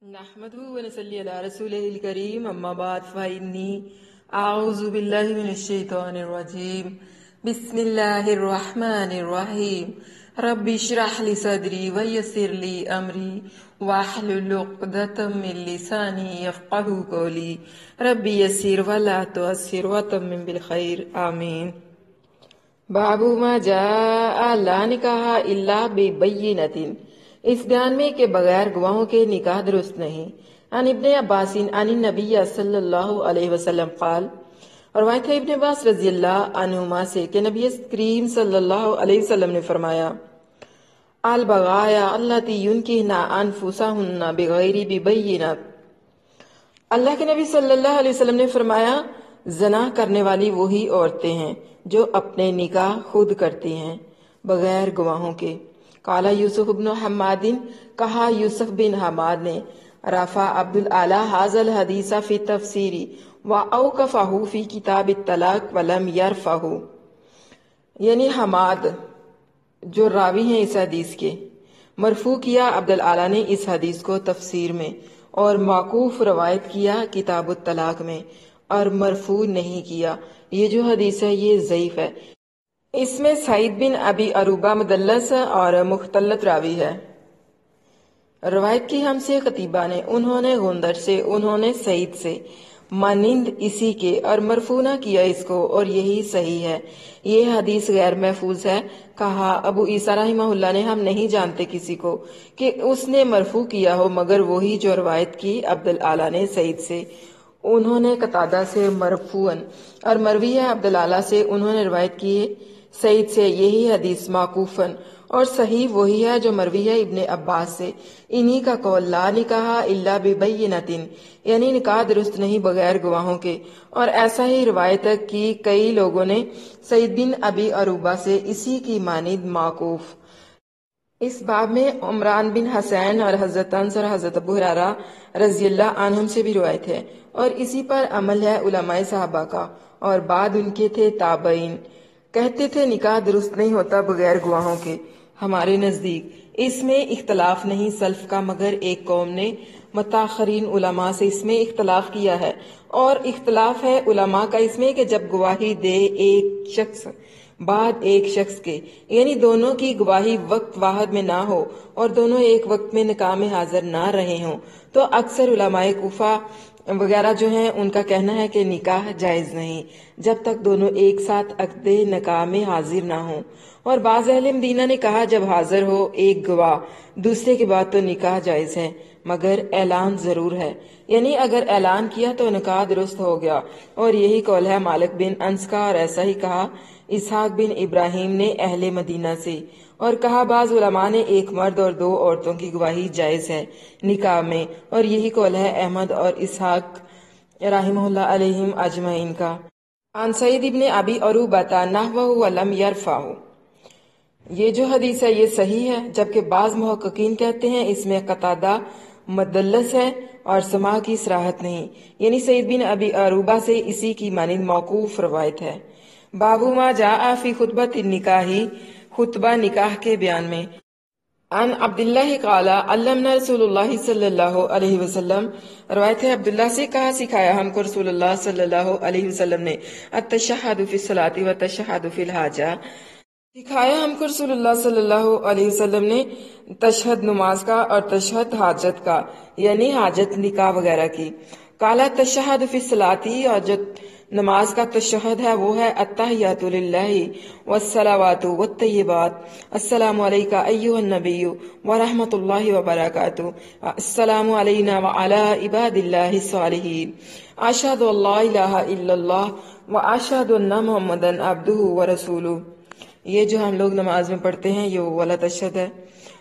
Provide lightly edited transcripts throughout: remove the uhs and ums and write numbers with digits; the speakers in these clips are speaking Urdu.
نحمده ونصلي على رسوله الكريم اما بعد فإني اعوذ بالله من الشيطان الرجيم بسم الله الرحمن الرحيم رب اشرح لي صدري ويسر لي امري واحلل عقدة من لساني يفقهوا قولي رب يسر ولا تعسر وتمم بالخير آمين. باب ما جاء لا نکاح الا ببینۃ، اس بیان میں کہ بغیر گواہوں کے نکاح درست نہیں۔ عن ابن عباس عن النبی صلی اللہ علیہ وسلم قال، اور روایت ہے ابن عباس رضی اللہ عنہما سے کہ نبی کریم صلی اللہ علیہ وسلم نے فرمایا، البغایا اللاتی ینکحن انفسہن بغیر ببینۃ، اللہ کے نبی صلی اللہ علیہ وسلم نے فرمایا، زنا کرنے والی وہی عورتیں ہیں جو اپنے نکاح خود کرتی ہیں بغیر گواہوں کے۔ قال یوسف بن حماد، کہا یوسف بن حماد نے، رفع عبد الاعلی ھذا الحدیث فی تفسیر واوقفہ فی کتاب الطلاق ولم یرفعہ، یعنی حماد جو راوی ہیں اس حدیث کے، مرفوع کیا عبد الاعلی نے اس حدیث کو تفسیر میں، اور موقوف روایت کیا کتاب الطلاق میں، اور مرفوع نہیں کیا۔ یہ جو حدیث ہے یہ ضعیف ہے، اس میں سعید بن ابی عروبہ مدلس اور مختلط راوی ہے۔ روایت کی ہم سے قتیبہ نے، انہوں نے غندر سے، انہوں نے سعید سے، مانند اسی کے، اور مرفوع نہ کیا اس کو، اور یہی صحیح ہے۔ یہ حدیث غیر محفوظ ہے۔ کہا ابو عیسیٰ رحمہ اللہ نے، ہم نہیں جانتے کسی کو کہ اس نے مرفوع کیا ہو مگر وہی جو روایت کی عبد الاعلی نے سعید سے، انہوں نے قتادہ سے مرفوعاً، اور مروی ہے عبد الاعلی سے، انہوں نے روایت کی سعید سے یہی حدیث موقوفاً، اور صحیح وہی ہے جو مروی ہے ابن عباس سے۔ انہی کا قول لا نکاح الا ببینۃ، یعنی نکاح درست نہیں بغیر گواہوں کے، اور ایسا ہی روایت کی کئی لوگوں نے سعید بن ابی عروبہ سے اسی کی مانند موقوف۔ اس باب میں عمران بن حسین اور حضرت انس اور حضرت ابو ہریرہ رضی اللہ عنہم سے بھی روایت ہے، اور اسی پر عمل ہے علماء صحابہ کا، اور بعد ان کے تھے تابعین، کہتے تھے نکاح درست نہیں ہوتا بغیر گواہوں کے۔ ہمارے نزدیک اس میں اختلاف نہیں سلف کا، مگر ایک قوم نے متاخرین علماء سے اس میں اختلاف کیا ہے، اور اختلاف ہے علماء کا اس میں کہ جب گواہی دے ایک شخص بعد ایک شخص کے، یعنی دونوں کی گواہی وقت واحد میں نہ ہو اور دونوں ایک وقت میں نکاح میں حاضر نہ رہے ہوں، تو اکثر علماء کوفہ وغیرہ جو ہیں ان کا کہنا ہے کہ نکاح جائز نہیں جب تک دونوں ایک ساتھ عقد نکاح میں حاضر نہ ہوں، اور بعض اہل مدینہ نے کہا جب حاضر ہو ایک گواہ دوسرے کے بعد تو نکاح جائز ہے، مگر اعلان ضرور ہے، یعنی اگر اعلان کیا تو نکاح درست ہو گیا، اور یہی قول ہے مالک بن انس کا، اور ایسا ہی کہا اسحاق بن ابراہیم نے اہل مدینہ سے، اور کہا بعض علماء نے ایک مرد اور دو عورتوں کی گواہی جائز ہے نکاح میں، اور یہی قول ہے احمد اور اسحاق رحمہ اللہ علیہم اجمعین کا۔ عن سعید بن ابی عروبہ نحوہ ولم یرفعہ، یہ جو حدیث ہے یہ صحیح ہے، جبکہ بعض محققین کہتے ہیں اس میں قتادہ مدلس ہے اور سماع کی صراحت نہیں، یعنی سعید بن ابی عروبہ سے اسی کی مانند موقوف روایت ہے۔ باب ما جاء فی خطبۃ النکاح، خطبہ نکاح کے بیان میں۔ عن عبداللہ قال علمنا رسول اللہ صلی اللہ علیہ وسلم، روایت ہے عبداللہ سے، کہا سکھایا ہم کو رسول اللہ صلی اللہ علیہ وسلم نے، التشہد فی الصلاۃ والتشہد فی الحاجہ، سکھایا ہم کو رسول اللہ صلی اللہ علیہ وسلم نے تشہد نماز کا اور تشہد حاجت کا، یعنی حاجت نکاح وغیرہ کی۔ قال تشہد فی الصلاۃ، اور جو نماز کا تشہد ہے وہ ہے التحیات للہ والصلوات والطیبات، السلام علیک ایھا النبی ورحمۃ اللہ وبرکاتہ، السلام علینا وعلی عباد اللہ الصالحین، اشہد ان لا الہ الا اللہ واشہد ان محمدا عبدہ ورسولہ۔ یہ جو ہم لوگ نماز میں پڑھتے ہیں یہ وہ والا تشہد ہے۔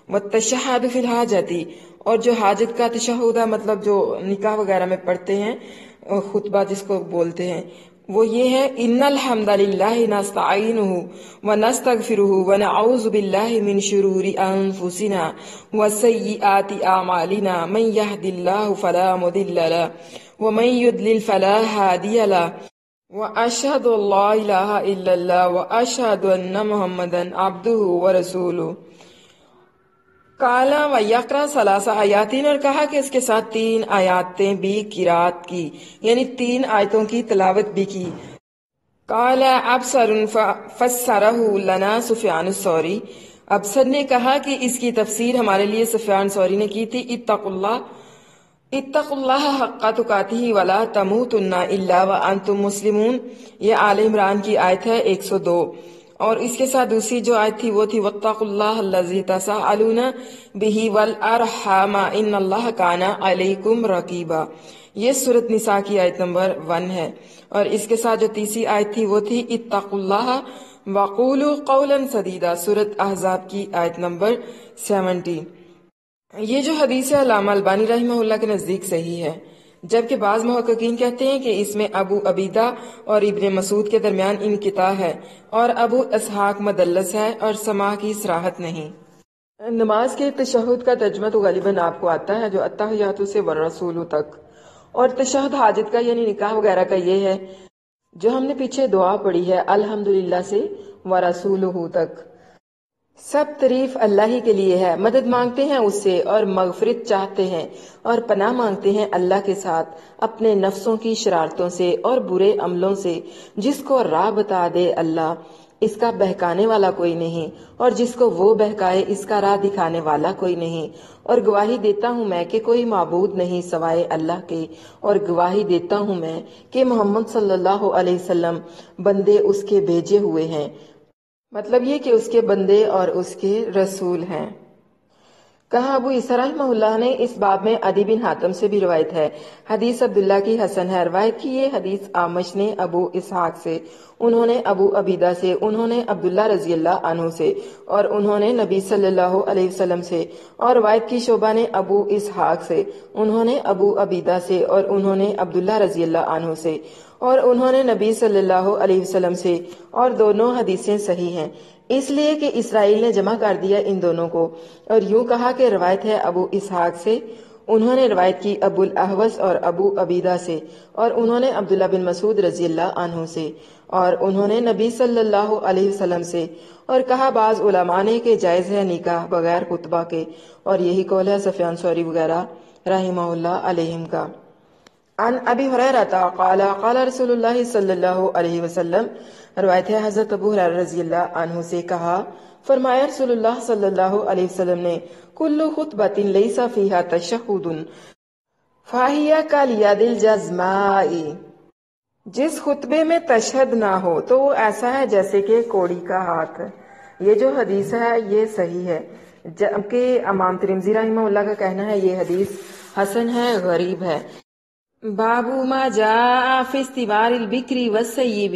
والتشہد فی الحاجۃ، اور جو حاجت کا تشہد ہے مطلب جو نکاح وغیرہ میں پڑھتے ہیں خطبہ جس کو بولتے ہیں، وہ یہ ہے ان الحمد للہ نستعینہ ونستغفرہ ونعوذ باللہ من شرور انفسنا وسیئات اعمالنا من یہد اللہ فلا مضل لہ ومن یضلل فلا ہادی لہ واشہد ان لا الہ الا اللہ واشہد ان محمدا عبدہ ورسولہ۔ کالا و یقرا ثلاثہ آیاتین، اور کہا کہ اس کے ساتھ 3 آیاتیں بھی قرات کی، یعنی 3 آیتوں کی تلاوت بھی کی۔ کالا ابصر فسرہ لنا سفیان الثوری، ابصر نے کہا کہ اس کی تفسیر ہمارے لیے سفیان ثوری نے کی تھی، اتقوا اللہ حق تقاتہ ولا تموتن الا وانتم مسلمون، یہ آل عمران کی آیت ہے 102۔ اور اس کے ساتھ دوسری جو آیت تھی وہ تھی واتقوا اللہ الذی تساءلون بہ والارحام ان اللہ کان علیکم رقیبا، یہ سورۃ نساء کی آیت نمبر 1 ہے۔ اور اس کے ساتھ جو تیسری آیت تھی وہ تھی اتقوا اللہ وقولوا قولا سدیدا، سورۃ احزاب کی آیت نمبر 70۔ یہ جو حدیث ہے علامہ البانی رحمہ اللہ کے نزدیک صحیح ہے، جبکہ بعض محققین کہتے ہیں کہ اس میں ابو عبیدہ اور ابن مسعود کے درمیان انقطاع ہے، اور ابو اسحاق مدلس ہے اور سماع کی صراحت نہیں۔ نماز کے تشہد کا ترجمہ تو غالباً آپ کو آتا ہے، جو التحیات سے والرسول تک، اور تشہد حاجت کا یعنی نکاح وغیرہ کا یہ ہے جو ہم نے پیچھے دعا پڑھی ہے الحمدللہ سے ورسولہ تک۔ سب تعریف اللہ ہی کے لیے ہے، مدد مانگتے ہیں اس سے اور مغفرت چاہتے ہیں اور پناہ مانگتے ہیں اللہ کے ساتھ اپنے نفسوں کی شرارتوں سے اور برے عملوں سے۔ جس کو راہ بتا دے اللہ، اس کا بہکانے والا کوئی نہیں، اور جس کو وہ بہکائے اس کا راہ دکھانے والا کوئی نہیں۔ اور گواہی دیتا ہوں میں کہ کوئی معبود نہیں سوائے اللہ کے، اور گواہی دیتا ہوں میں کہ محمد صلی اللہ علیہ وسلم بندے اس کے بھیجے ہوئے ہیں، مطلب یہ کہ اس کے بندے اور اس کے رسول ہیں۔ کہا ابو عیسیٰ رحمہ اللہ نے اس باب میں عدی بن حاتم سے بھی روایت ہے، حدیث عبداللہ کی حسن ہے۔ روایت کی یہ حدیث آمش نے ابو اسحاق سے، انہوں نے ابو عبیدہ سے، انہوں نے عبداللہ رضی اللہ عنہ سے، اور انہوں نے نبی صلی اللہ علیہ وسلم سے، اور روایت کی شعبہ نے ابو اسحاق سے، انہوں نے ابو عبیدہ سے، اور انہوں نے عبداللہ رضی اللہ عنہ سے، اور انہوں نے نبی صلی اللہ علیہ وسلم سے، اور دونوں حدیثیں صحیح ہیں، اس لیے کہ اسرائیل نے جمع کر دیا ان دونوں کو۔ اور یوں کہا کہ روایت ہے ابو اسحاق سے، انہوں نے روایت کی ابو الاحوص اور ابو عبیدہ سے، اور انہوں نے عبداللہ بن مسعود رضی اللہ عنہ سے، اور انہوں نے نبی صلی اللہ علیہ وسلم سے۔ اور کہا بعض علماء نے کہ جائز ہے نکاح بغیر خطبہ کے، اور یہی قول ہے سفیان ثوری وغیرہ رحمہ اللہ علیہم کا۔ عن ابی ہریرہ قال قال رسول اللہ صلی اللہ علیہ وسلم، روایت ہے حضرت ابو ہریرہ رضی اللہ عنہ سے، کہا فرمایا رسول اللہ صلی اللہ علیہ وسلم نے کل خطبۃ لیس فیہا تشہد فہی کالید الجزماء، جس خطبے میں تشہد نہ ہو تو وہ ایسا ہے جیسے کہ کوڑی کا ہاتھ۔ یہ جو حدیث ہے یہ صحیح ہے، جبکہ امام ترمذی رحمہ اللہ کا کہنا ہے یہ حدیث حسن ہے، غریب ہے۔ باب ما جاء فی استبار البکر والسیب،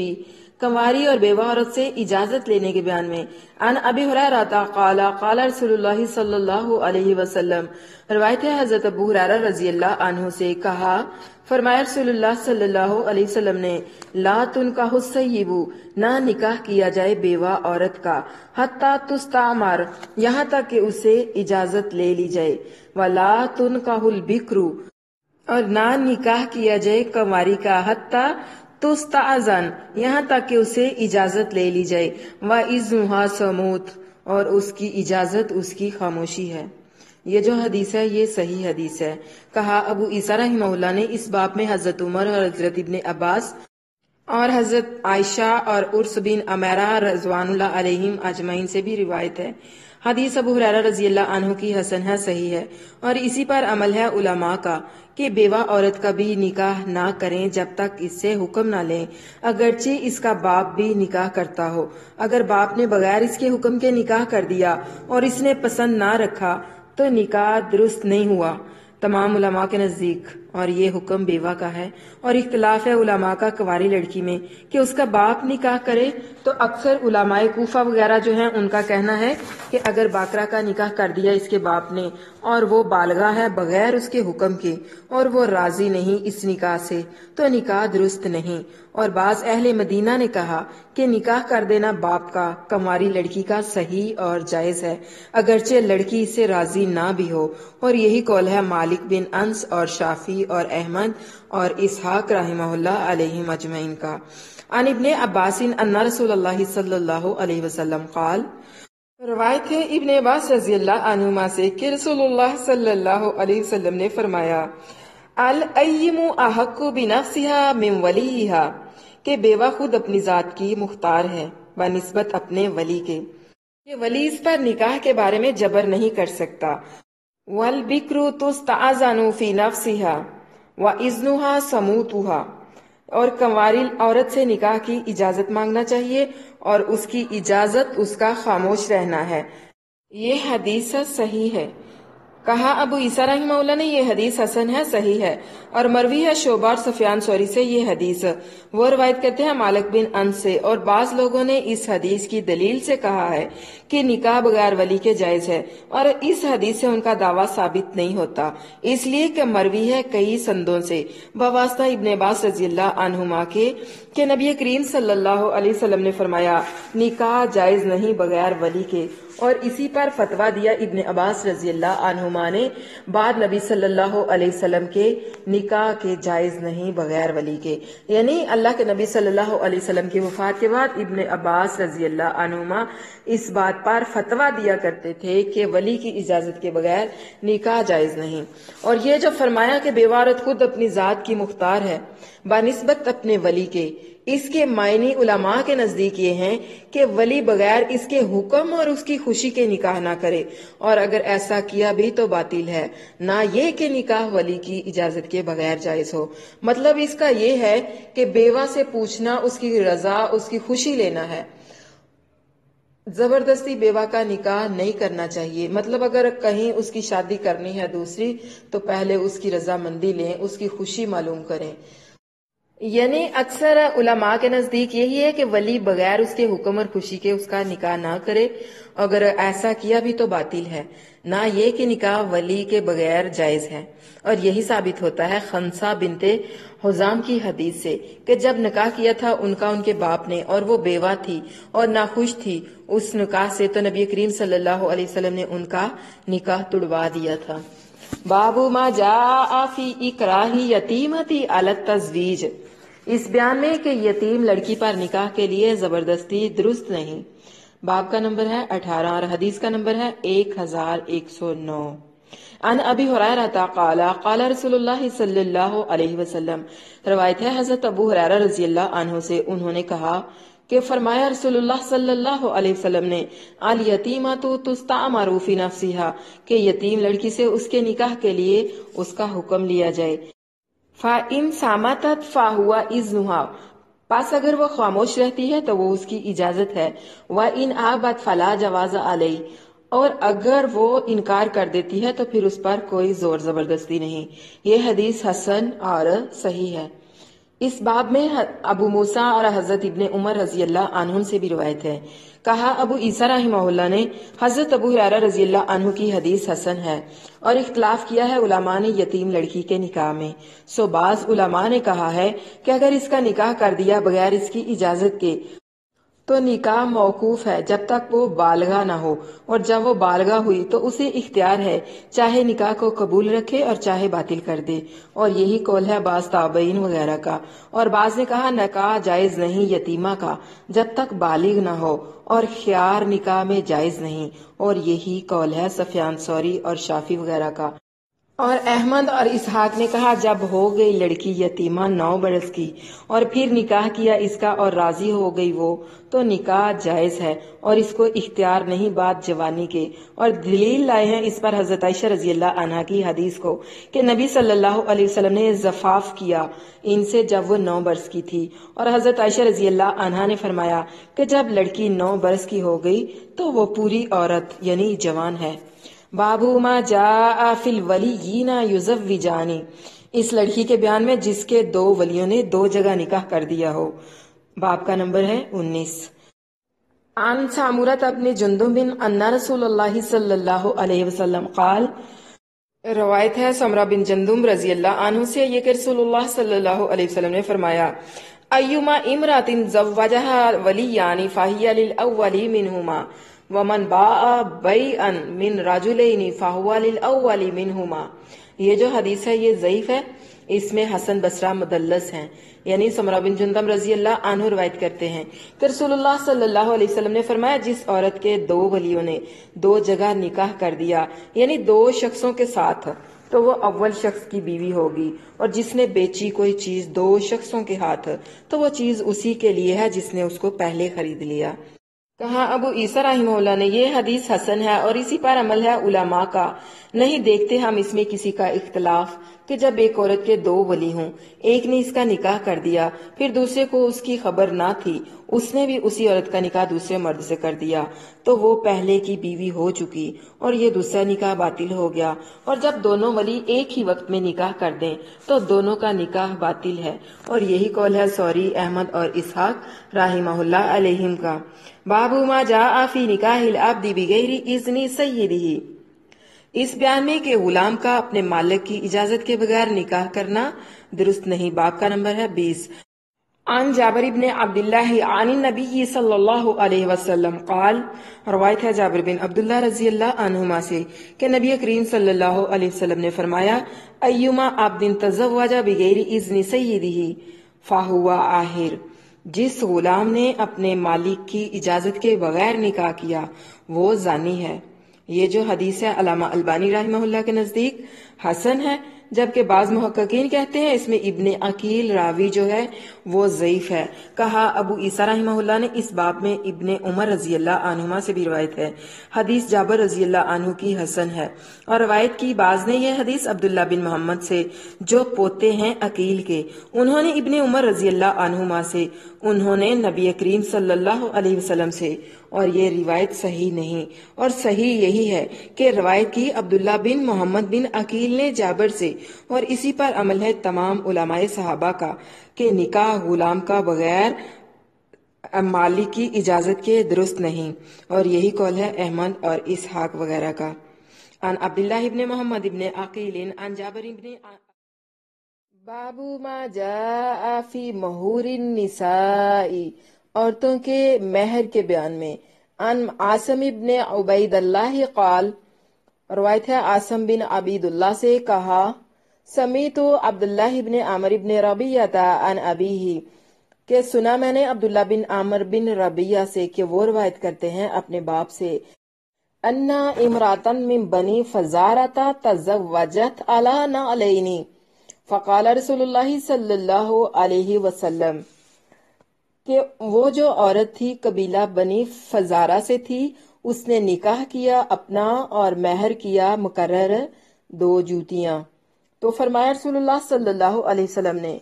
کنواری اور بیوہ عورت سے اجازت لینے کے بیان میں۔ عن ابی ہریرہ قال قال رسول اللہ صلی اللہ علیہ وسلم، روایت ہے حضرت ابو ہریرہ رضی اللہ عنہ سے، کہا فرمایا رسول اللہ صلی اللہ علیہ وسلم نے لا تنکح السیب، نہ نکاح کیا جائے بیوہ عورت کا، حتی تستعمر، یہاں تک کہ اسے اجازت لے لی جائے، ولا تنکح البکر، اور نہ نکاح کیا جائے کنواری کا، حتی تستأذن، یہاں تک کہ اسے اجازت لے لی جائے، وَإِذْنُهَا سَمُوتٌ، اور اس کی اجازت اس کی خاموشی ہے۔ یہ جو حدیث ہے یہ صحیح حدیث ہے۔ کہا ابو عیسیٰ رحمہ اللہ نے اس باب میں حضرت عمر اور حضرت ابن عباس اور حضرت عائشہ اور عرس بن عمیرہ رضوان اللہ علیہم اجمعین سے بھی روایت ہے۔ حدیث ابو ہریرہ رضی اللہ عنہ کی حسن ہے، صحیح ہے، اور اسی پر عمل ہے علماء کا کہ بیوہ عورت کا بھی نکاح نہ کریں جب تک اس سے حکم نہ لیں، اگرچہ اس کا باپ بھی نکاح کرتا ہو۔ اگر باپ نے بغیر اس کے حکم کے نکاح کر دیا اور اس نے پسند نہ رکھا تو نکاح درست نہیں ہوا تمام علماء کے نزدیک، اور یہ حکم بیوہ کا ہے۔ اور اختلاف ہے علماء کا کنواری لڑکی میں کہ اس کا باپ نکاح کرے، تو اکثر علماء کوفہ وغیرہ جو ہیں ان کا کہنا ہے کہ اگر باقرہ کا نکاح کر دیا اس کے باپ نے اور وہ بالغہ ہے بغیر اس کے حکم کے اور وہ راضی نہیں اس نکاح سے تو نکاح درست نہیں۔ اور بعض اہل مدینہ نے کہا کہ نکاح کر دینا باپ کا کنواری لڑکی کا صحیح اور جائز ہے، اگرچہ لڑکی اس سے راضی نہ بھی ہو، اور یہی قول ہے مالک بن انس اور شافعی اور احمد اور اسحاق رحمہ اللہ علیہ مجمعین کا۔ عن ابن عباس ان رسول اللہ صلی اللہ علیہ وسلم قال، روایت ہے ابن عباس رضی اللہ عنہما سے کہ رسول اللہ صلی اللہ علیہ وسلم نے فرمایا الایم احق بنفسها من ولیہا، کہ بیوہ خود اپنی ذات کی مختار ہے بنسبت اپنے ولی کے، کہ ولی اس پر نکاح کے بارے میں جبر نہیں کر سکتا۔ والبکر تستأذن فی نفسها واذنها صموتها، اور کنواری عورت سے نکاح کی اجازت مانگنا چاہیے اور اس کی اجازت اس کا خاموش رہنا ہے۔ یہ حدیث صحیح ہے۔ کہا ابو عیسیٰ رحمہ اللہ نے یہ حدیث حسن ہے، صحیح ہے، اور مروی ہے شعبہ اور سفیان ثوری سے یہ حدیث۔ وہ روایت کرتے ہیں مالک بن انس سے، اور بعض لوگوں نے اس حدیث کی دلیل سے کہا ہے کہ نکاح بغیر ولی کے جائز ہے، اور اس حدیث سے ان کا دعویٰ ثابت نہیں ہوتا، اس لیے کہ مروی ہے کئی سندوں سے بواسطہ ابن عباس رضی اللہ عنہما کے کہ نبی کریم صلی اللہ علیہ وسلم نے فرمایا نکاح جائز نہیں بغیر ولی کے، اور اسی پر فتویٰ دیا ابن عباس رضی اللہ عنہما نے بعد نبی صلی اللہ علیہ وسلم کے نکاح کے جائز نہیں بغیر ولی کے، یعنی اللہ کے نبی صلی اللہ علیہ وسلم کی وفات کے بعد ابن عباس رضی اللہ عنہما اس بات پر فتویٰ دیا کرتے تھے کہ ولی کی اجازت کے بغیر نکاح جائز نہیں۔ اور یہ جو فرمایا کہ بیوہ عورت خود اپنی ذات کی مختار ہے بنسبت اپنے ولی کے، اس کے معنی علماء کے نزدیک یہ ہیں کہ ولی بغیر اس کے حکم اور اس کی خوشی کے نکاح نہ کرے، اور اگر ایسا کیا بھی تو باطل ہے، نہ یہ کہ نکاح ولی کی اجازت کے بغیر جائز ہو۔ مطلب اس کا یہ ہے کہ بیوہ سے پوچھنا اس کی رضا، اس کی خوشی لینا ہے، زبردستی بیوہ کا نکاح نہیں کرنا چاہیے۔ مطلب اگر کہیں اس کی شادی کرنی ہے دوسری تو پہلے اس کی رضامندی لیں، اس کی خوشی معلوم کریں۔ یعنی اکثر علماء کے نزدیک یہی ہے کہ ولی بغیر اس کے حکم اور خوشی کے اس کا نکاح نہ کرے، اگر ایسا کیا بھی تو باطل ہے، نہ یہ کہ نکاح ولی کے بغیر جائز ہے۔ اور یہی ثابت ہوتا ہے خنسا بنت حزام کی حدیث سے کہ جب نکاح کیا تھا ان کا ان کے باپ نے، اور وہ بیوہ تھی اور ناخوش تھی اس نکاح سے، تو نبی کریم صلی اللہ علیہ وسلم نے ان کا نکاح توڑوا دیا تھا۔ باب ما جاء فی اکراہ یتیمتی علی التزویج، اس بیان میں کہ یتیم لڑکی پر نکاح کے لیے زبردستی درست نہیں۔ باب کا نمبر ہے 18 اور حدیث کا نمبر ہے 1109۔ عن ابی ہریرہ قال قال رسول اللہ صلی اللہ علیہ وسلم، روایت ہے حضرت ابو ہریرہ رضی اللہ عنہ سے، انہوں نے کہا کہ فرمایا رسول اللہ صلی اللہ علیہ وسلم نے الیتیمۃ تستعمر فی نفسها، کہ یتیم لڑکی سے اس کے نکاح کے لیے اس کا حکم لیا جائے۔ فَإِن صَمَتَتْ فَهُوَ إِذْنُهَا، پس اگر وہ خاموش رہتی ہے تو وہ اس کی اجازت ہے۔ وَإِنْ آبَتْ فَلَا جَوَازَ عَلَيْهِ، اور اگر وہ انکار کر دیتی ہے تو پھر اس پر کوئی زور زبردستی نہیں۔ یہ حدیث حسن اور صحیح ہے۔ اس باب میں ابو موسیٰ اور حضرت ابن عمر رضی اللہ عنہ سے بھی روایت ہے۔ کہا ابو عیسیٰ رحمہ اللہ نے حضرت ابو ہریرہ رضی اللہ عنہ کی حدیث حسن ہے، اور اختلاف کیا ہے علماء نے یتیم لڑکی کے نکاح میں۔ سو بعض علماء نے کہا ہے کہ اگر اس کا نکاح کر دیا بغیر اس کی اجازت کے تو نکاح موقوف ہے جب تک وہ بالغہ نہ ہو، اور جب وہ بالغہ ہوئی تو اسے اختیار ہے چاہے نکاح کو قبول رکھے اور چاہے باطل کر دے، اور یہی قول ہے بعض تابعین وغیرہ کا۔ اور بعض نے کہا نکاح جائز نہیں یتیمہ کا جب تک بالغ نہ ہو، اور خیار نکاح میں جائز نہیں، اور یہی قول ہے سفیان ثوری اور شافعی وغیرہ کا۔ اور احمد اور اسحاق نے کہا جب ہو گئی لڑکی یتیمہ 9 برس کی اور پھر نکاح کیا اس کا اور راضی ہو گئی وہ، تو نکاح جائز ہے اور اس کو اختیار نہیں بعد جوانی کے۔ اور دلیل لائے ہیں اس پر حضرت عائشہ رضی اللہ عنہا کی حدیث کو کہ نبی صلی اللہ علیہ وسلم نے زفاف کیا ان سے جب وہ 9 برس کی تھی، اور حضرت عائشہ رضی اللہ عنہا نے فرمایا کہ جب لڑکی 9 برس کی ہو گئی تو وہ پوری عورت یعنی جوان ہے۔ باب ما جاء فی الولیین یزوجان، اس لڑکی کے بیان میں جس کے 2 ولیوں نے 2 جگہ نکاح کر دیا ہو۔ باب کا نمبر ہے 19۔ عن سامورۃ بن جندب ان رسول اللہ صلی اللہ علیہ وسلم قال، روایت ہے سمرہ بن جندب رضی اللہ عنہ سے یہ کہ رسول اللہ صلی اللہ علیہ وسلم نے فرمایا ایما امرأۃ زوجها ولیان فہی للأول منہما ومن باء بیعا من رجلین فہو للأول منہما۔ یہ جو حدیث ہے یہ ضعیف ہے، اس میں حسن بصرہ مدلس ہیں، یعنی سمرہ بن جندب رضی اللہ عنہ روایت کرتے ہیں کہ رسول اللہ صلی اللہ علیہ وسلم نے فرمایا، جس عورت کے 2 ولیوں نے 2 جگہ نکاح کر دیا، یعنی 2 شخصوں کے ساتھ، تو وہ اول شخص کی بیوی ہوگی، اور جس نے بیچی کوئی چیز 2 شخصوں کے ہاتھ، تو وہ چیز اسی کے لیے ہے جس نے اس کو پہلے خرید لیا۔ کہا ابو عیسیٰ رحمہ اللہ نے یہ حدیث حسن ہے اور اسی پر عمل ہے علماء کا، نہیں دیکھتے ہم اس میں کسی کا اختلاف کہ جب ایک عورت کے 2 ولی ہوں، ایک نے اس کا نکاح کر دیا، پھر دوسرے کو اس کی خبر نہ تھی، اس نے بھی اسی عورت کا نکاح دوسرے مرد سے کر دیا، تو وہ پہلے کی بیوی ہو چکی اور یہ دوسرا نکاح باطل ہو گیا۔ اور جب دونوں ولی ایک ہی وقت میں نکاح کر دیں تو دونوں کا نکاح باطل ہے، اور یہی قول ہے ثوری، احمد اور اسحاق رحمہ اللہ علیہم کا۔ باب ما جاء فی نکاح العبد بغیر اذن سیدہ، اس بیان میں کہ غلام کا اپنے مالک کی اجازت کے بغیر نکاح کرنا درست نہیں۔ باب کا نمبر ہے 20۔ عن جابر بن عبداللہ عن النبی صلی اللہ علیہ وسلم قال، روایت ہے جابر بن عبداللہ رضی اللہ عنہما سے کہ نبی کریم صلی اللہ علیہ وسلم نے فرمایا، ایما عبد تزوج بغیر اذن سیدہ فہو عاہر، جس غلام نے اپنے مالک کی اجازت کے بغیر نکاح کیا وہ زانی ہے۔ یہ جو حدیث ہے علامہ البانی رحمہ اللہ کے نزدیک حسن ہے، جبکہ بعض محققین کہتے ہیں اس میں ابن عقیل راوی جو ہے وہ ضعیف ہے۔ کہا ابو عیسیٰ رحمہ اللہ نے اس باب میں ابن عمر رضی اللہ عنہما سے بھی روایت ہے، حدیث جابر رضی اللہ عنہ کی حسن ہے، اور روایت کی بعض نے یہ حدیث عبداللہ بن محمد سے جو پوتے ہیں عقیل کے، انہوں نے ابن عمر رضی اللہ عنہما سے، انہوں نے نبی کریم صلی اللہ علیہ وسلم سے، اور یہ روایت صحیح نہیں، اور صحیح یہی ہے کہ روایت کی عبداللہ بن محمد بن عقیل نے جابر سے، اور اسی پر عمل ہے تمام علماء صحابہ کا کہ نکاح غلام کا بغیر مالک کی اجازت کے درست نہیں، اور یہی قول ہے احمد اور اسحاق وغیرہ کا۔ عن عبداللہ ابن محمد ابن عقیل عن جابر ابن باب ما جاء فی مہور النساء، عورتوں کے مہر کے بیان میں۔ عن عاصم ابن عبید اللہ قال، روایت ہے عاصم بن عبید اللہ سے کہا، سمیت عبداللہ ابن عامر ابن ربیعہ عن ابیہ، کہ سنا میں نے عبداللہ بن عامر بن ربیعہ سے کہ وہ روایت کرتے ہیں اپنے باپ سے، انا امراتن من بنی فزارۃ تزوجت علی نعلین، فقال رسول اللہ صلی اللہ علیہ وسلم، کہ وہ جو عورت تھی قبیلہ بنی فزارہ سے تھی، اس نے نکاح کیا اپنا اور مہر کیا مقرر 2 جوتیاں، تو فرمایا رسول اللہ صلی اللہ علیہ وسلم نے،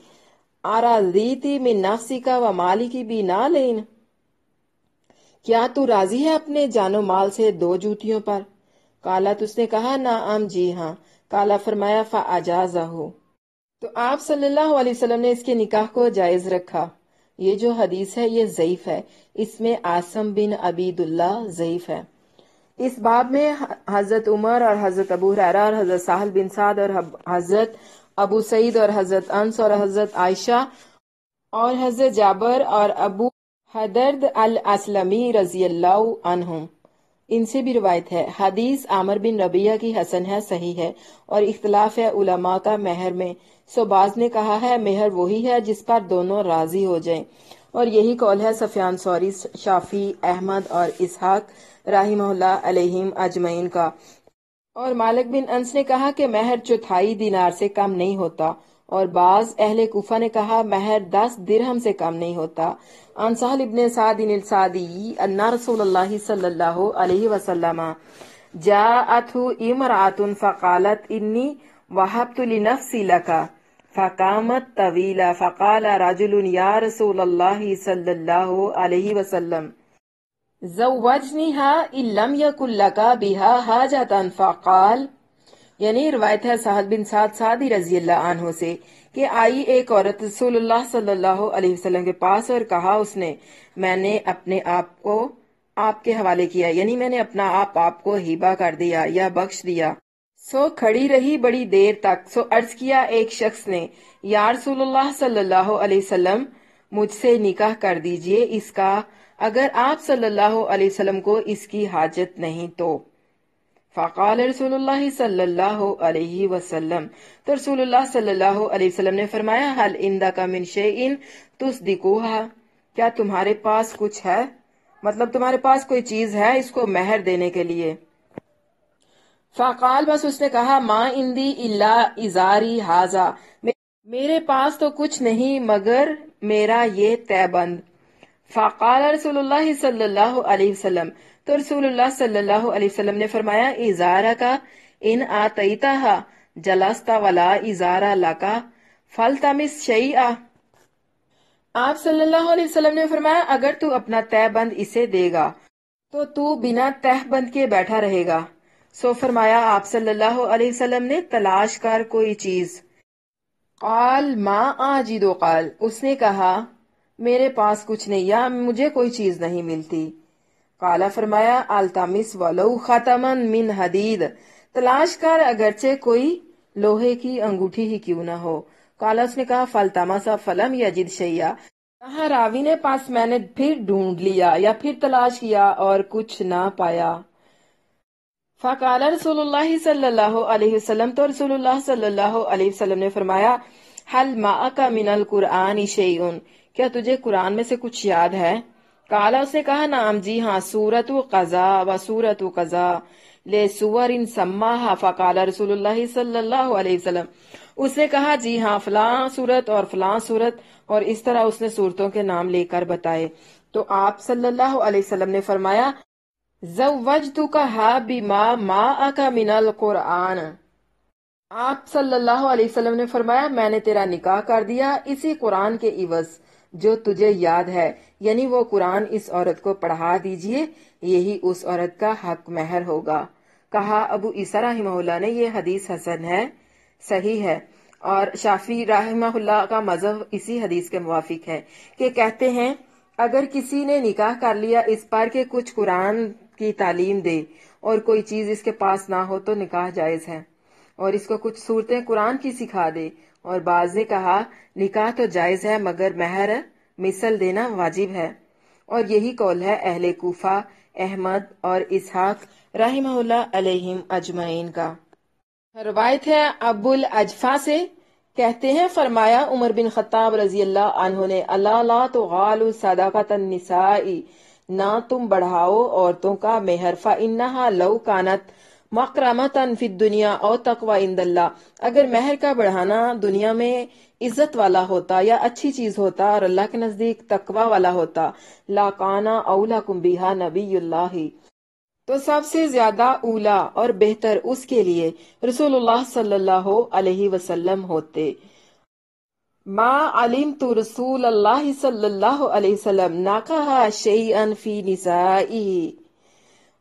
اراضیتی من نفسک و مالک بنعلین، کیا تو راضی ہے اپنے جان و مال سے 2 جوتیوں پر؟ قالت، اس نے کہا نعم جی ہاں۔ قالا، فرمایا فاجازہ، تو آپ صلی اللہ علیہ وسلم نے اس کے نکاح کو جائز رکھا۔ یہ جو حدیث ہے یہ ضعیف ہے، اس میں عاصم بن عبید اللہ ضعیف ہے۔ اس باب میں حضرت عمر اور حضرت ابو ہریرہ اور حضرت سہل بن سعد اور حضرت ابو سعید اور حضرت انس اور حضرت عائشہ اور حضرت جابر اور ابو حدرد الاسلمی رضی اللہ عنہم، ان سے بھی روایت ہے۔ حدیث عامر بن ربیعہ کی حسن ہے، صحیح ہے، اور اختلاف ہے علماء کا مہر میں۔ سو باز نے کہا ہے مہر وہی ہے جس پر دونوں راضی ہو جائیں، اور یہی قول ہے سفیان ثوری، شافعی، احمد اور اسحاق رحمہ اللہ علیہم اجمعین کا۔ اور مالک بن انس نے کہا کہ مہر 4 دینار سے کم نہیں ہوتا، اور بعض اہل کوفہ نے کہا مہر 10 درہم سے کم نہیں ہوتا۔ عن سہل ابن سعد الساعدی ان رسول اللہ صلی اللہ علیہ وسلم جاءتہ امرأۃ فقالت انی وہبت لنفسی لک، فقامت طویلا، فقال رجل یا رسول اللہ صلی اللہ علیہ وسلم زوجنیها ان لم یکن لک بها حاجۃ، فقال، یعنی روایت ہے سہل بن سعد سعدی رضی اللہ عنہ سے کہ آئی ایک عورت رسول اللہ صلی اللہ علیہ وسلم کے پاس اور کہا اس نے، میں نے اپنے آپ کو آپ کے حوالے کیا، یعنی میں نے اپنا آپ کو ہبہ کر دیا یا بخش دیا۔ سو کھڑی رہی بڑی دیر تک، سو عرض کیا ایک شخص نے، یا رسول اللہ صلی اللہ علیہ وسلم مجھ سے نکاح کر دیجئے اس کا، اگر آپ صلی اللہ علیہ وسلم کو اس کی حاجت نہیں تو۔ فقال رسول اللہ صلی اللہ علیہ وسلم، تو رسول اللہ صلی اللہ علیہ وسلم نے فرمایا، حل عندک من شیء تصدقوها، کیا تمہارے پاس کچھ ہے، مطلب تمہارے پاس کوئی چیز ہے اس کو مہر دینے کے لیے؟ فقال، بس اس نے کہا، ما عندی الا ازاری ھذا، میرے پاس تو کچھ نہیں مگر میرا یہ تہبند۔ فقال رسول اللہ صلی اللہ علیہ وسلم، تو رسول اللہ صلی اللہ علیہ وسلم نے فرمایا، ازارک ان آتیتھا جلست ولا ازار لک فالتمس شیئا، آپ صلی اللہ علیہ وسلم نے فرمایا، اگر تو اپنا تہ بند اسے دے گا تو تو بنا تہ بند کے بیٹھا رہے گا۔ سو فرمایا آپ صلی اللہ علیہ وسلم نے، تلاش کر کوئی چیز۔ قال ما آجد، قال اس نے کہا میرے پاس کچھ نہیں یا مجھے کوئی چیز نہیں ملتی۔ قال فرمایا، التمس ولو خاتما من حدید، تلاش کر اگرچہ کوئی لوہے کی انگوٹھی ہی کیوں نہ ہو۔ قال اس نے کہا، فالتمس فلم یجد شیئا، کہا راوی نے، پاس میں نے پھر ڈھونڈ لیا یا پھر تلاش کیا اور کچھ نہ پایا۔ فقال رسول اللہ صلی اللہ علیہ وسلم، تو رسول اللہ صلی اللہ علیہ وسلم نے فرمایا، حل معک من القرآن شیء، کیا تجھے قرآن میں سے کچھ یاد ہے؟ قال اس نے کہا، نعم جی ہاں، سورۃ قضا و سورۃ قضا لسور سماها۔ فقال رسول اللہ صلی اللہ علیہ وسلم، اس نے کہا جی ہاں، فلاں سورت اور فلاں سورت، اور اس طرح اس نے سورتوں کے نام لے کر بتائے۔ تو آپ صلی اللہ علیہ وسلم نے فرمایا، زوجتکھا بما معک من القرآن، آپ صلی اللہ علیہ وسلم نے فرمایا، میں نے تیرا نکاح کر دیا اسی قرآن کے عوض جو تجھے یاد ہے، یعنی وہ قرآن اس عورت کو پڑھا دیجئے، یہی اس عورت کا حق مہر ہوگا۔ کہا ابو عیسیٰ رحمہ اللہ نے، یہ حدیث حسن ہے، صحیح ہے، اور شافعی رحمہ اللہ کا مذہب اسی حدیث کے موافق ہے کہ کہتے ہیں اگر کسی نے نکاح کر لیا اس پر کہ کچھ قرآن کی تعلیم دے اور کوئی چیز اس کے پاس نہ ہو تو نکاح جائز ہے، اور اس کو کچھ صورتیں قرآن کی سکھا دے، اور بعض نے کہا نکاح تو جائز ہے مگر مہر مثل دینا واجب ہے، اور یہی قول ہے اہل کوفہ، احمد اور اسحاق رحمہ اللہ علیہم اجمعین کا۔ روایت ہے ابو الاجفا سے، کہتے ہیں فرمایا عمر بن خطاب رضی اللہ عنہ نے، اللہ لا تغالوا صدقۃ النساء، نہ تم بڑھاؤ عورتوں کا مہر، فإنها لو كانت مکرمۃ فی الدنیا او تقوی عند اللہ، اگر مہر کا بڑھانا دنیا میں عزت والا ہوتا یا اچھی چیز ہوتا اور اللہ کے نزدیک تقوی والا ہوتا، لا کان اولاکم بہا نبی اللہ، تو سب سے زیادہ اولا اور بہتر اس کے لیے رسول اللہ صلی اللہ علیہ وسلم ہوتے۔ ما علمت رسول اللہ صلی اللہ علیہ وسلم نکح شیئا فی نسائہ،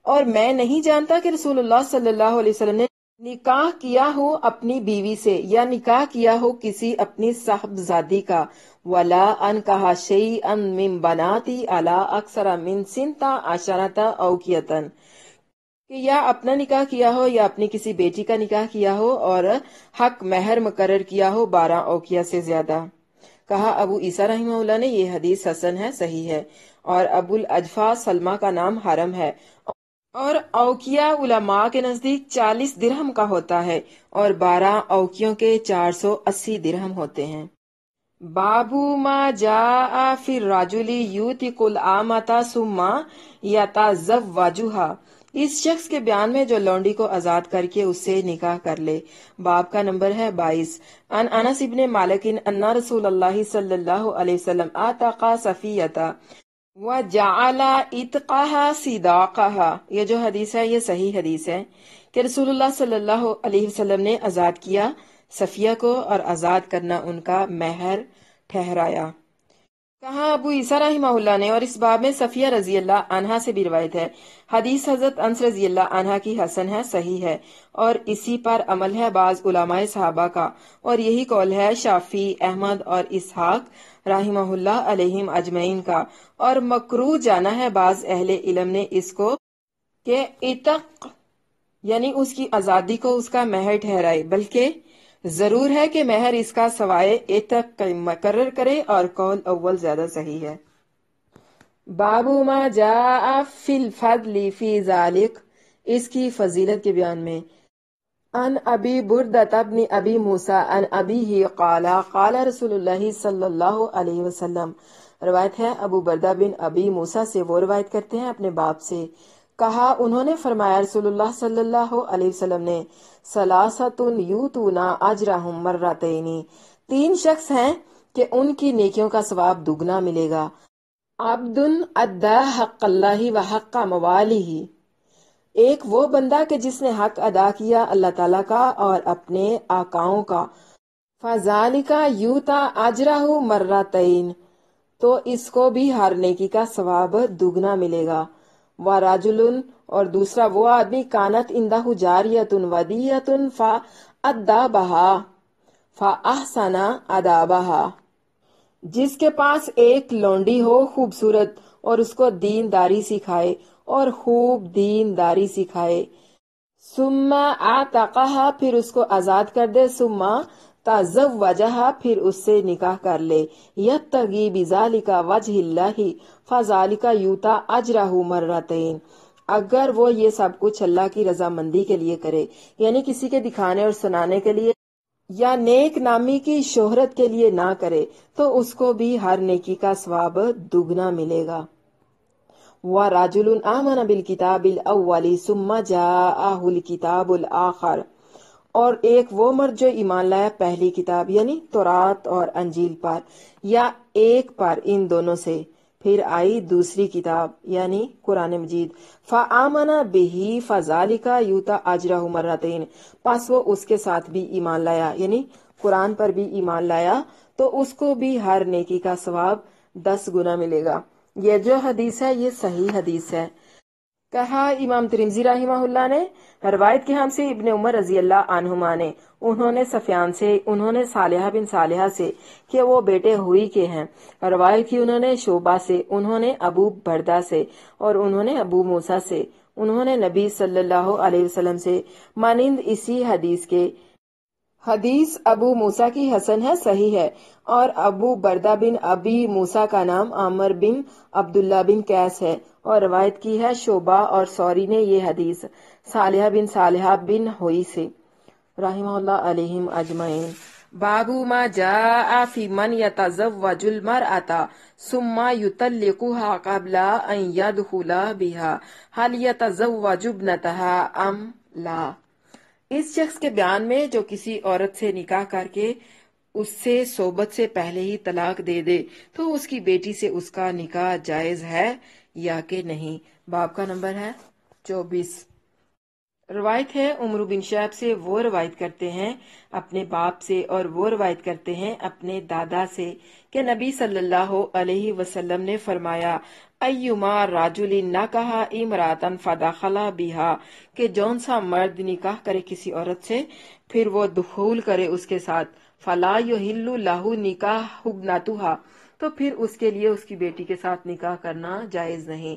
اور میں نہیں جانتا کہ رسول اللہ صلی اللہ علیہ وسلم نے نکاح کیا ہو اپنی بیوی سے یا نکاح کیا ہو کسی اپنی صاحبزادی کا، ولا انکح شیئا من بناتی علی اکثر من سنتا عشرۃ اوقیۃ، کہ یا اپنا نکاح کیا ہو یا اپنی کسی بیٹی کا نکاح کیا ہو اور حق مہر مقرر کیا ہو 12 اوقیہ سے زیادہ۔ کہا ابو عیسیٰ رحمہ اللہ نے، یہ حدیث حسن ہے، صحیح ہے، اور ابو الاجفا سلمہ کا نام حرم ہے، اور اوقیہ علماء کے نزدیک 40 درہم کا ہوتا ہے، اور 12 اوقیوں کے 480 درہم ہوتے ہیں۔ بابو ما جاء فی الرجل یوتق الامۃ ثم یتزوجها، اس شخص کے بیان میں جو لونڈی کو آزاد کر کے اس سے نکاح کر لے۔ باب کا نمبر ہے 22۔ ان انس ابن مالک ان رسول اللہ صلی اللہ علیہ وسلم اعتق صفیۃ وجعل اتقها صداقها، یہ جو حدیث ہے یہ صحیح حدیث ہے کہ رسول اللہ صلی اللہ علیہ وسلم نے آزاد کیا صفیہ کو اور آزاد کرنا ان کا مہر ٹھہرایا۔ کہا ابو عیسیٰ رحمہ اللہ نے، اور اس باب میں صفیہ رضی اللہ عنہا سے بھی روایت ہے، حدیث حضرت انس رضی اللہ عنہا کی حسن ہے، صحیح ہے، اور اسی پر عمل ہے بعض علماء صحابہ کا، اور یہی قول ہے شافعی، احمد اور اسحاق رحمہ اللہ علیہم اجمعین کا، اور مکروہ جانا ہے بعض اہل علم نے اس کو کہ عتق یعنی اس کی آزادی کو اس کا مہر ٹھہرائے، بلکہ ضرور ہے کہ مہر اس کا سوائے عتق مقرر کرے، اور قول اول زیادہ صحیح ہے۔ باب ما جاء فی الفضل فی ذالک، اس کی فضیلت کے بیان میں ان ابی بردۃ بن ابی موسیٰ ان ابیہ قال قال رسول اللہ صلی اللہ علیہ وسلم، روایت ہے ابو بردہ بن ابی موسیٰ سے، وہ روایت کرتے ہیں اپنے باپ سے، کہا انہوں نے فرمایا رسول اللہ صلی اللہ علیہ وسلم نے، ثلاثۃ یؤتون اجرہم مرتین، 3 شخص ہیں کہ ان کی نیکیوں کا ثواب دگنا ملے گا۔ عبد ادى حق اللہ و حق موالیہ، ایک وہ بندہ کہ جس نے حق ادا کیا اللہ تعالیٰ کا اور اپنے آقاؤں کا، فذالک یؤتی اجرہ مرتین، تو اس کو بھی ہر نیکی کا ثواب دگنا ملے گا۔ ورجل، اور دوسرا وہ آدمی، کانت عندہ جاریۃ ودیۃ فادبھا فاحسن ادابھا، جس کے پاس ایک لونڈی ہو خوبصورت اور اس کو دینداری سکھائے اور خوب دینداری سکھائے، ثم اعتقہا، پھر اس کو آزاد کر دے، ثم تزوجہا، پھر اس سے نکاح کر لے، یبتغی بذالک وجہ اللہ فذالک یؤتی اجرہ مرتین، اگر وہ یہ سب کچھ اللہ کی رضامندی کے لیے کرے، یعنی کسی کے دکھانے اور سنانے کے لیے یا نیک نامی کی شہرت کے لیے نہ کرے، تو اس کو بھی ہر نیکی کا ثواب دگنا ملے گا۔ وَرَجُلٌ آمَنَ بِالْكِتَابِ الْأَوَّلِ ثُمَّ جَاءَهُ الْكِتَابُ الْآخَرُ، اور ایک وہ مرد جو ایمان لایا پہلی کتاب یعنی تورات اور انجیل پر، یا ایک پر، ان دونوں سے، پھر آئی دوسری کتاب یعنی قرآن مجید، فَآمَنَ بِهِ فَذَلِكَ يُؤْتَى أَجْرَهُ مرتين، پس وہ اس کے ساتھ بھی ایمان لایا یعنی قرآن پر بھی ایمان لایا، تو اس کو بھی ہر نیکی کا ثواب 10 گنا ملے گا۔ یہ جو حدیث ہے یہ صحیح حدیث ہے۔ کہا امام ترمذی رحمہ اللہ نے، روایت کی ہم سے ابن عمر رضی اللہ عنہما نے، انہوں نے سفیان سے، انہوں نے صالحہ بن صالحہ سے کہ وہ بیٹے ہوئی کے ہیں، روایت کی انہوں نے شعبہ سے، انہوں نے ابو بردہ سے، اور انہوں نے ابو موسیٰ سے، انہوں نے نبی صلی اللہ علیہ وسلم سے، مانند اسی حدیث کے۔ حدیث ابو موسیٰ کی حسن ہے، صحیح ہے، اور ابو بردہ بن ابی موسیٰ کا نام عامر بن عبداللہ بن قیس ہے، اور روایت کی ہے شعبہ اور سوری نے یہ حدیث صالحہ بن صالحہ بن ہوئی سے، رحمہ اللہ علیہم اجمعین۔ باب ما جاء فی من یتزوج المرأة ثم یطلقها قبل ان يدخل بها هل یتزوج ابنتها ام لا، اس شخص کے بیان میں جو کسی عورت سے نکاح کر کے اس سے صحبت سے پہلے ہی طلاق دے دے تو اس کی بیٹی سے اس کا نکاح جائز ہے یا کہ نہیں۔ باب کا نمبر ہے 24۔ روایت ہے عمر بن شعیب سے، وہ روایت کرتے ہیں اپنے باپ سے، اور وہ روایت کرتے ہیں اپنے دادا سے کہ نبی صلی اللہ علیہ وسلم نے فرمایا، ایما راجل نکاح امرأۃ فدخل بها، کہ جون سا مرد نکاح کرے کسی عورت سے پھر وہ دخول کرے اس کے ساتھ، فلا یحل له نکاح ابنتها، تو پھر اس کے لیے اس کی بیٹی کے ساتھ نکاح کرنا جائز نہیں۔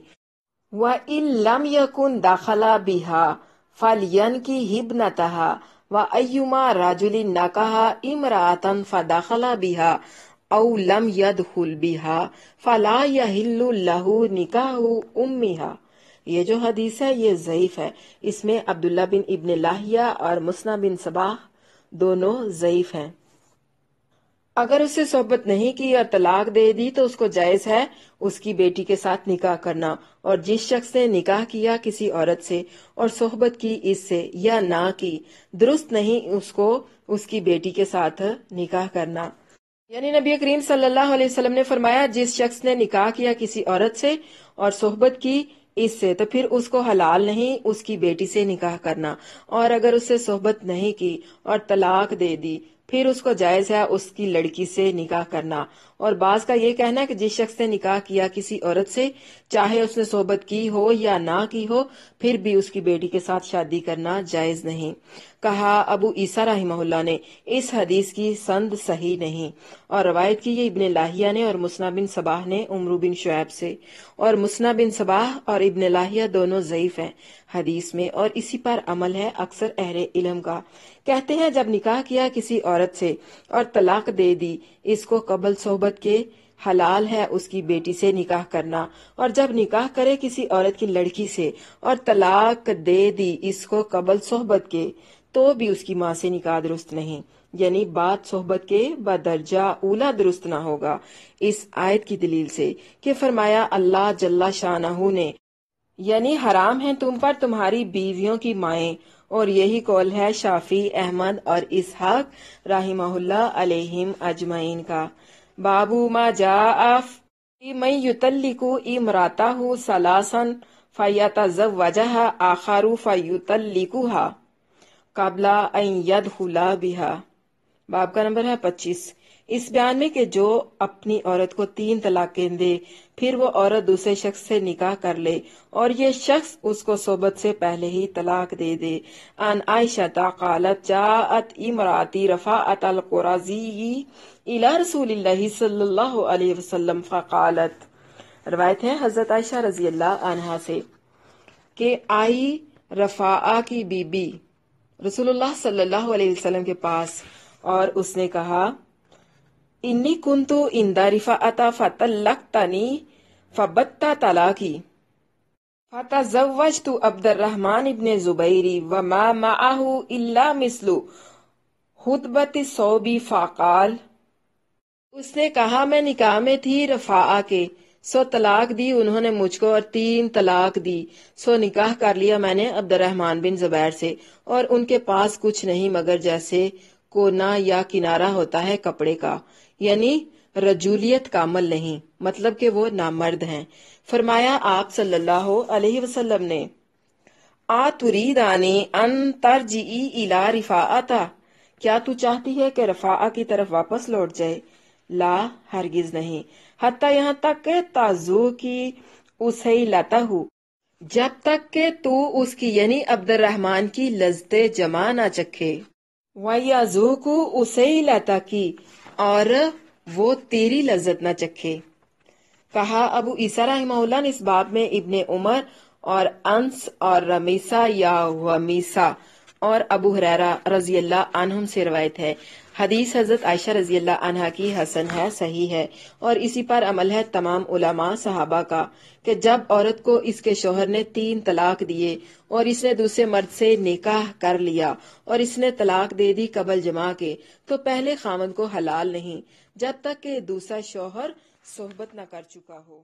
وَإِن لَمْ يَكُنْ دَخَلَ بِهَا فَلْيَنْكِحْ ابْنَتَهَا، وَأَيُّمَا رَجُلٍ نَكَحَ امْرَأَةً فَدَخَلَ بِهَا أَوْ لَمْ يَدْخُلْ بِهَا فَلَا يَحِلُّ لَهُ نِكَاحُ أُمِّهَا۔ یہ جو حدیث ہے یہ ضعیف ہے، اس میں عبداللہ بن ابن لاہیہ اور مسنا بن صباح دونوں ضعیف ہیں۔ اگر اس سے صحبت نہیں کی اور طلاق دے دی تو اس کو جائز ہے اس کی بیٹی کے ساتھ نکاح کرنا، اور جس شخص نے نکاح کیا کسی عورت سے اور صحبت کی اس سے یا نہ کی، درست نہیں اس کو اس کی بیٹی کے ساتھ نکاح کرنا۔ یعنی نبی کریم صلی اللہ علیہ وسلم نے فرمایا، جس شخص نے نکاح کیا کسی عورت سے اور صحبت کی اس سے تو پھر اس کو حلال نہیں اس کی بیٹی سے نکاح کرنا، اور اگر اس سے صحبت نہیں کی اور طلاق دے دی پھر اس کو جائز ہے اس کی لڑکی سے نکاح کرنا۔ اور بعض کا یہ کہنا ہے کہ جس شخص نے نکاح کیا کسی عورت سے، چاہے اس نے صحبت کی ہو یا نہ کی ہو، پھر بھی اس کی بیٹی کے ساتھ شادی کرنا جائز نہیں۔ کہا ابو عیسیٰ رحمہ اللہ نے، اس حدیث کی سند صحیح نہیں، اور روایت کی یہ ابن لاہیہ نے اور مسنا بن صباح نے عمرو بن شعیب سے، اور مسنا بن صباح اور ابن لاہیہ دونوں ضعیف ہیں حدیث میں، اور اسی پر عمل ہے اکثر اہل علم کا۔ کہتے ہیں جب نکاح کیا کسی عورت سے اور طلاق دے دی اس کو قبل صحبت کے حلال ہے اس کی بیٹی سے نکاح کرنا، اور جب نکاح کرے کسی عورت کی لڑکی سے اور طلاق دے دی اس کو قبل صحبت کے، تو بھی اس کی ماں سے نکاح درست نہیں، یعنی بعد صحبت کے بدرجہ اولا درست نہ ہوگا۔ اس آیت کی دلیل سے کہ فرمایا اللہ جل شانہ نے، یعنی حرام ہیں تم پر تمہاری بیویوں کی مائیں، اور یہی قول ہے شافعی، احمد اور اسحاق رحمہ اللہ علیہم اجمعین کا۔ بابو ما جاء فی من یطلق امراتہ ثلاثا فیتزوجہا آخر فیطلقہا قبل ان یدخل بہا۔ باب کا نمبر ہے 25۔ اس بیان میں کہ جو اپنی عورت کو 3 طلاقیں دے پھر وہ عورت دوسرے شخص سے نکاح کر لے اور یہ شخص اس کو صحبت سے پہلے ہی طلاق دے دے۔ ان عائشہ قالت جاءت امراتی رفاعت القرظی الی رسول اللہ صلی اللہ علیہ وسلم فقالت، روایت ہے حضرت عائشہ رضی اللہ عنہا سے کہ آئی رفاعہ کی بی بی رسول اللہ صلی اللہ علیہ وسلم کے پاس اور اس نے کہا انی کنتو عند رفاعۃ فطلقتنی فبت طلاقی فتزوجت عبد الرحمن ابن زبیر وما معه الا مثل خطبۃ الصوب فقال، اس نے کہا میں نکاح میں تھی رفاعہ کے، سو طلاق دی انہوں نے مجھ کو اور 3 طلاق دی، سو نکاح کر لیا میں نے عبد الرحمن بن زبیر سے، اور ان کے پاس کچھ نہیں مگر جیسے کونا یا کنارہ ہوتا ہے کپڑے کا، یعنی رجولیت کامل نہیں، مطلب کہ وہ نامرد ہیں۔ فرمایا آپ صلی اللہ علیہ وسلم نے تريدانی ان ترجعی الی رفاعۃ، کیا تو چاہتی ہے کہ رفاعہ کی طرف واپس لوٹ جائے؟ لا، ہرگز نہیں، حتیٰ یہاں تک کہ تازو کی اسیلتہ، جب تک کہ تو اس کی یعنی عبد الرحمن کی لذت جمع نہ چکھے، وَيَذُوقُ أُسَيْلَتَكِ، اور وہ تیری لذت نہ چکھے۔ کہا ابو عیسیٰ رحمہ اللہ نے اس باب میں ابن عمر اور انس اور رمیسہ یا ومیسہ اور ابو ہریرہ رضی اللہ عنہم سے روایت ہے۔ حدیث حضرت عائشہ رضی اللہ عنہا کی حسن ہے، صحیح ہے، اور اسی پر عمل ہے تمام علماء صحابہ کا کہ جب عورت کو اس کے شوہر نے 3 طلاق دیے اور اس نے دوسرے مرد سے نکاح کر لیا اور اس نے طلاق دے دی قبل جماع کے، تو پہلے خاوند کو حلال نہیں جب تک کہ دوسرا شوہر صحبت نہ کر چکا ہو۔